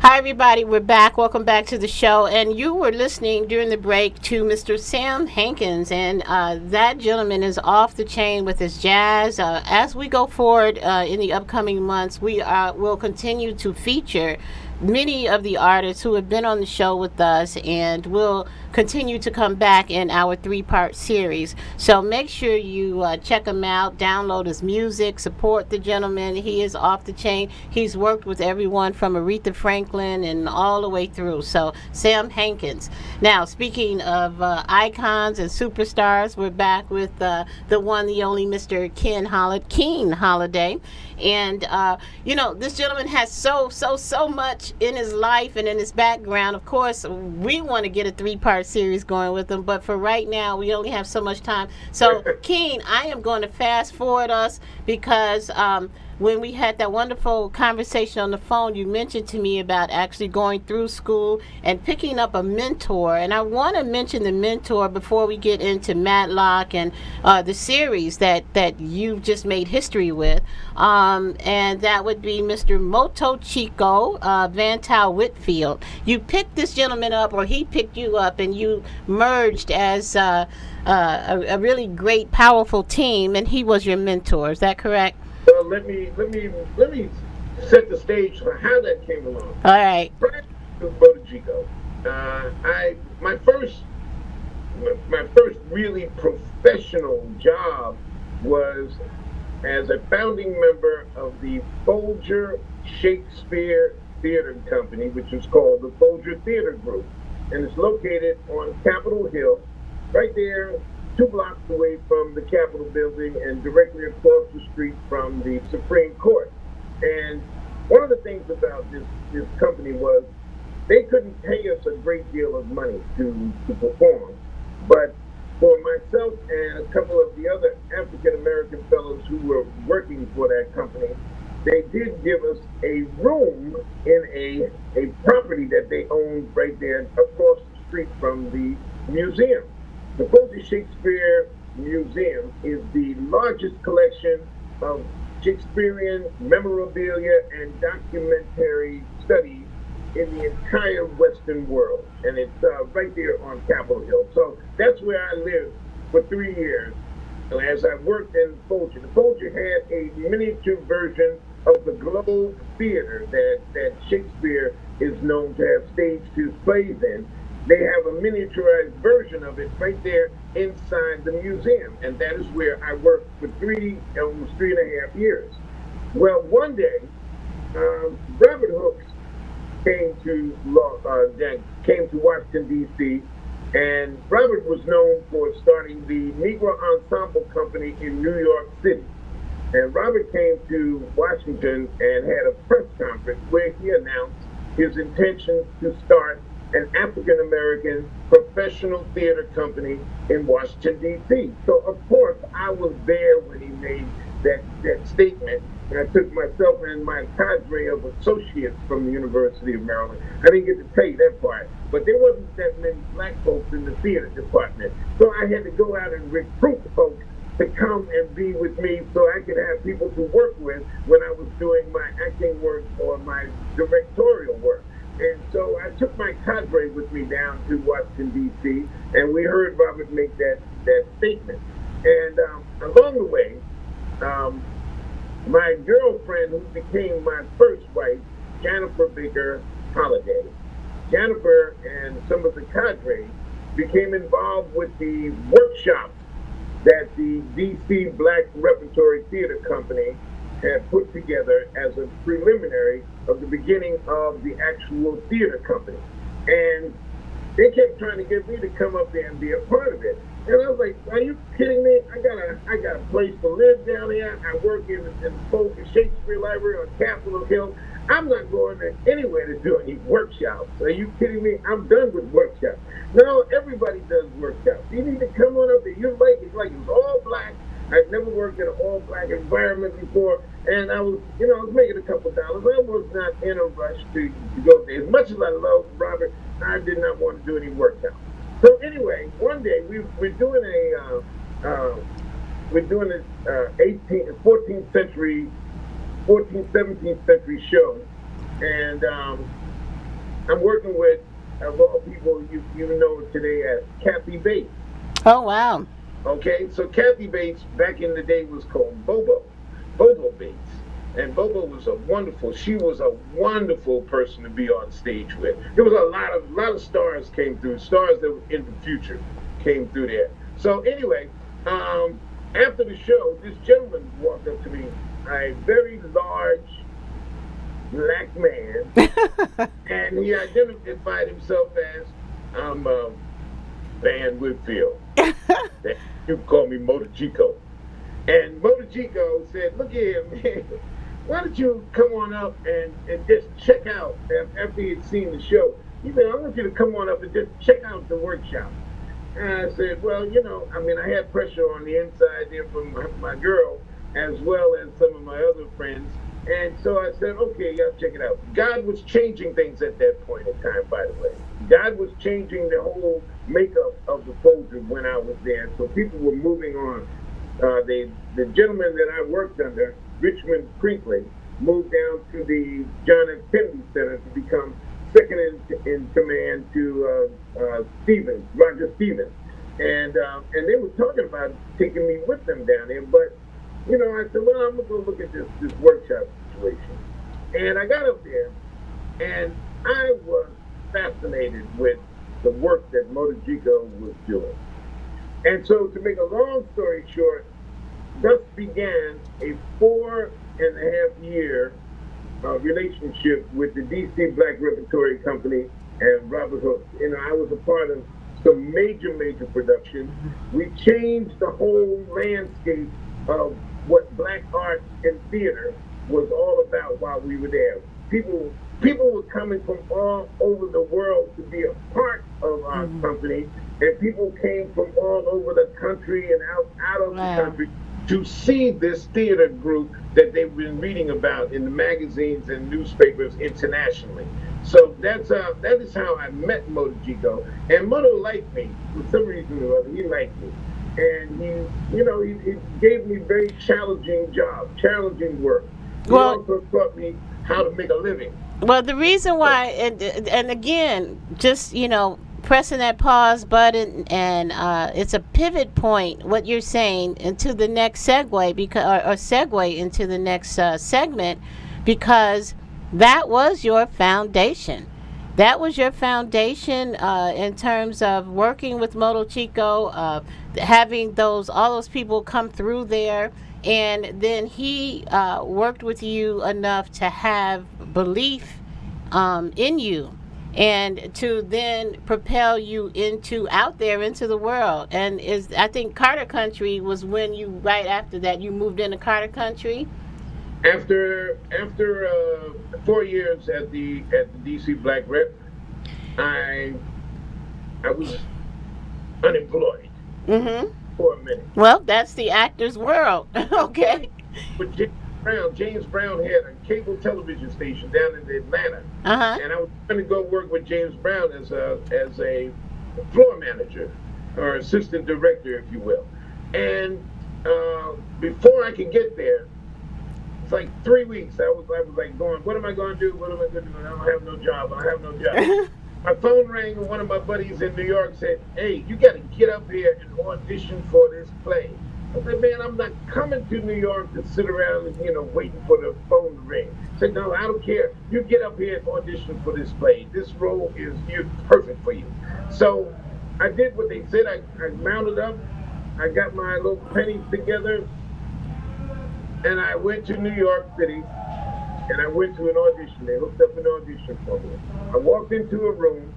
Hi, everybody. We're back. Welcome back to the show. And you were listening during the break to Mr. Sam Hankins, and that gentleman is off the chain with his jazz. As we go forward in the upcoming months, we will continue to feature many of the artists who have been on the show with us, and will continue to come back in our three-part series. So make sure you check him out, download his music, support the gentleman. He is off the chain. He's worked with everyone from Aretha Franklin and all the way through. So Sam Hankins. Now, speaking of icons and superstars, we're back with the one, the only Mr. Keen Holiday. And this gentleman has so much in his life and in his background. Of course, we want to get a three-part series going with him, but for right now, we only have so much time. So, Keen, I am going to fast forward us because when we had that wonderful conversation on the phone, you mentioned to me about actually going through school and picking up a mentor. And I want to mention the mentor before we get into Matlock and the series that you just made history with. And that would be Mr. Moto Chico Vantal Whitfield. You picked this gentleman up, or he picked you up, and you merged as a really great, powerful team, and he was your mentor. Is that correct? Well, let me set the stage for how that came along. All right. Prior to Botachico, my first really professional job was as a founding member of the Folger Shakespeare Theater Company, which is called the Folger Theater Group, and it's located on Capitol Hill, right there 2 blocks away from the Capitol building and directly across the street from the Supreme Court. And one of the things about this company was they couldn't pay us a great deal of money to perform. But for myself and a couple of the other African American fellows who were working for that company, they did give us a room in a property that they owned right there across the street from the museum. The Folger Shakespeare Museum is the largest collection of Shakespearean memorabilia and documentary studies in the entire Western world. And it's right there on Capitol Hill. So that's where I lived for 3 years. And as I worked in Folger, the Folger had a miniature version of the Globe Theater that Shakespeare is known to have staged his plays in. They have a miniaturized version of it right there inside the museum, and that is where I worked for almost 3.5 years. Well, one day, Robert Hooks came to Washington D.C., and Robert was known for starting the Negro Ensemble Company in New York City. And Robert came to Washington and had a press conference where he announced his intention to start an African American professional theater company in Washington, D.C. So, of course, I was there when he made that statement. And I took myself and my cadre of associates from the University of Maryland. I didn't get to tell you that part, but there wasn't that many black folks in the theater department. So I had to go out and recruit folks to come and be with me so I could have people to work with when I was doing my acting work or my directorial work. And so I took my cadre with me down to Washington, D.C., and we heard Robert make that statement. And along the way, my girlfriend, who became my first wife, Jennifer Baker Holiday, Jennifer and some of the cadre became involved with the workshops that the D.C. Black Repertory Theater Company had put together as a preliminary of the beginning of the actual theater company. And they kept trying to get me to come up there and be a part of it. And I was like, are you kidding me? I got a place to live down here. I work in the Folger Shakespeare Library on Capitol Hill. I'm not going anywhere to do any workshops. Are you kidding me? I'm done with workshops. No, everybody does workshops. You need to come on up there. It's like it was all black. I'd never worked in an all-black environment before, and I was making a couple dollars. I was not in a rush to go there. As much as I love Robert, I did not want to do any workouts. So anyway, one day we're doing a 17th century show, and I'm working with, of all people, you know today as Kathy Bates. Oh, wow. Okay, so Kathy Bates back in the day was called Bobo Bates, and Bobo was she was a wonderful person to be on stage with. There was a lot of stars came through, stars that were in the future came through there. So anyway, after the show, this gentleman walked up to me, a very large black man, and he identified himself as I'm Van Whitfield. You call me Motor Chico. And Motor Chico said, look here, man, why don't you come on up and just check out after he had seen the show. He said, I want you to come on up and just check out the workshop. And I said, well, I mean, I had pressure on the inside there from my girl as well as some of my other friends. And so I said, okay, y'all check it out. God was changing things at that point in time, by the way. God was changing the whole makeup of the Folger when I was there. So people were moving on. The gentleman that I worked under, Richmond Crinkley, moved down to the John F. Kennedy Center to become second in command to Roger Stevens. And they were talking about taking me with them down there. But, I said, well, I'm going to go look at this workshop situation. And I got up there, and I was fascinated with the work that Motor Chico was doing. And so, to make a long story short, thus began a 4.5-year relationship with the DC Black Repertory Company and Robert Hooks. I was a part of some major productions. We changed the whole landscape of what black art and theater was all about while we were there. People were coming from all over the world to be a part of our company, and people came from all over the country and out of the country to see this theater group that they've been reading about in the magazines and newspapers internationally. So that is how I met Motor Chico, and Motor liked me for some reason or other. He liked me, and he gave me very challenging work. He also taught me how to make a living. Well, the reason why, and again, just pressing that pause button, and it's a pivot point, what you're saying, into the next segue, or segue into the next segment, because that was your foundation. That was your foundation in terms of working with Motor Chico, having all those people come through there, and then he worked with you enough to have belief in you, and to then propel you out there into the world. And I think Carter Country was when right after that you moved into Carter Country. After 4 years at the DC Black Rep, I was unemployed for a minute. Well, that's the actor's world. Okay. But James Brown had a cable television station down in Atlanta, and I was going to go work with James Brown as a floor manager or assistant director, if you will. And before I could get there, it's like 3 weeks. I was like going, what am I going to do? What am I going to do? I don't have no job. My phone rang, and one of my buddies in New York said, hey, you got to get up here and audition for this play. I said, man, I'm not coming to New York to sit around and, waiting for the phone to ring. I said, no, I don't care. You get up here and audition for this play. This role is perfect for you. So I did what they said. I mounted up. I got my little pennies together, and I went to New York City, and I went to an audition. They hooked up an audition for me. I walked into a room,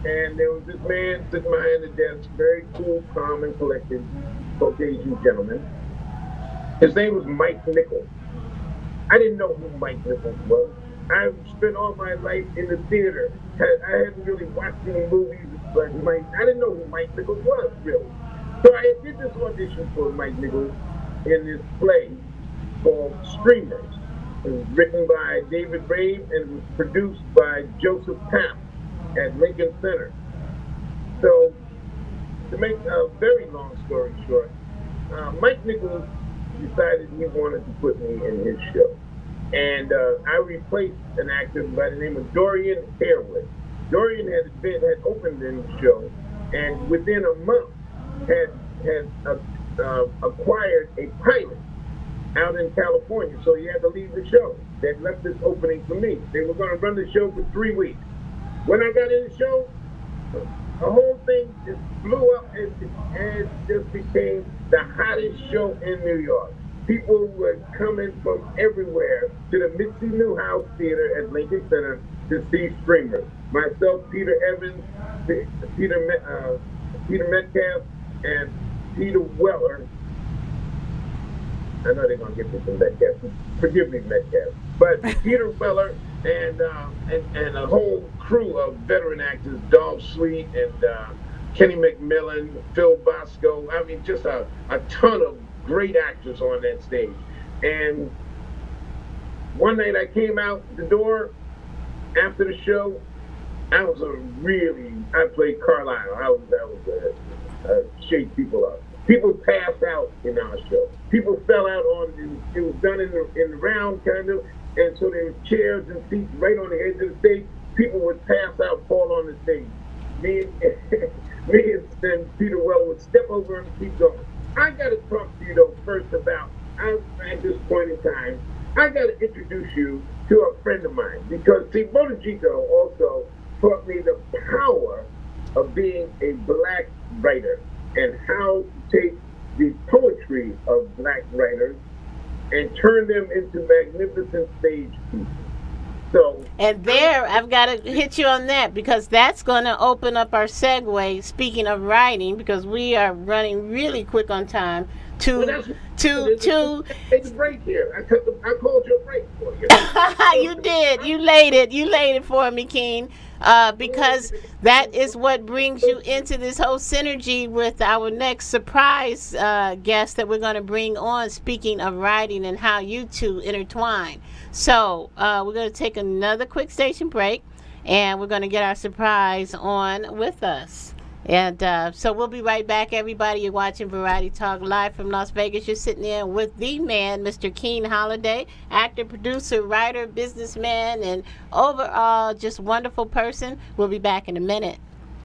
and there was this man sitting behind the desk, very cool, calm, and collected Caucasian gentleman. His name was Mike Nichols. I didn't know who Mike Nichols was. I spent all my life in the theater. I hadn't really watched any movies, but I didn't know who Mike Nichols was, really. So I did this audition for Mike Nichols in this play called Streamers. It was written by David Rabe and it was produced by Joseph Taft at Lincoln Center. So, to make a very long story short, Mike Nichols decided he wanted to put me in his show. and I replaced an actor by the name of Dorian Harewood. Dorian had opened in the show, and within a month had acquired a pilot out in California, so he had to leave the show. They left this opening for me. They were going to run the show for 3 weeks. When I got in the show, the whole thing just blew up and just became the hottest show in New York. People were coming from everywhere to the Mitzi Newhouse Theater at Lincoln Center to see streamers. Myself, Peter Evans, Peter Metcalf, and Peter Weller. I know they're gonna get me some Metcalf. Forgive me, Metcalf. But Peter Weller and a whole crew of veteran actors, Dolph Sweet and Kenny McMillan, Phil Bosco. I mean, just a ton of great actors on that stage. And one night I came out the door after the show. I played Carlisle. I was shake people up. People passed out in our show. People fell out it was done in the round kind of, and so there were chairs and seats right on the edge of the stage. People would pass out, fall on the stage. Me and Peter Well would step over and keep going. I got to talk to you though first about, at this point in time, I got to introduce you to a friend of mine, because see, Bonajico also taught me the power of being a black writer and how to take the poetry of black writers and turn them into magnificent stage pieces. So, and there, I've got to hit you on that, because that's going to open up our segue, speaking of writing, because we are running really quick on time, to it's a break here. I called you a break for you. You did. You laid it for me, Keen. Because that is what brings you into this whole synergy with our next surprise guest that we're going to bring on, speaking of writing and how you two intertwine. So we're going to take another quick station break, and we're going to get our surprise on with us. And so we'll be right back, everybody. You're watching Variety Talk live from Las Vegas. You're sitting there with the man, Mr. Keen Holiday, actor, producer, writer, businessman, and overall just wonderful person. We'll be back in a minute.